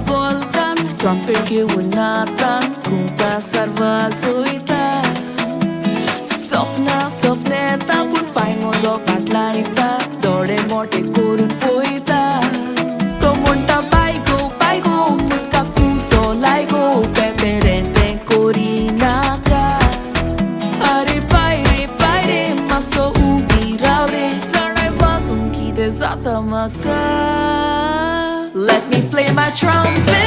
bolkan trumpet घेऊन नातान घुमता सर्व सोयता स्वप्न येता पूण पांय म्हजो फाट लायता दोळे मोठे करून पळयता तो म्हणटा बाय गो मुस्काक तूं सोलाय गो पेपेरें तें करिनाका अरे बाय रे मातसो उबी राव रे सणाय पासून कितें जाता म्हाका Let me play my trumpet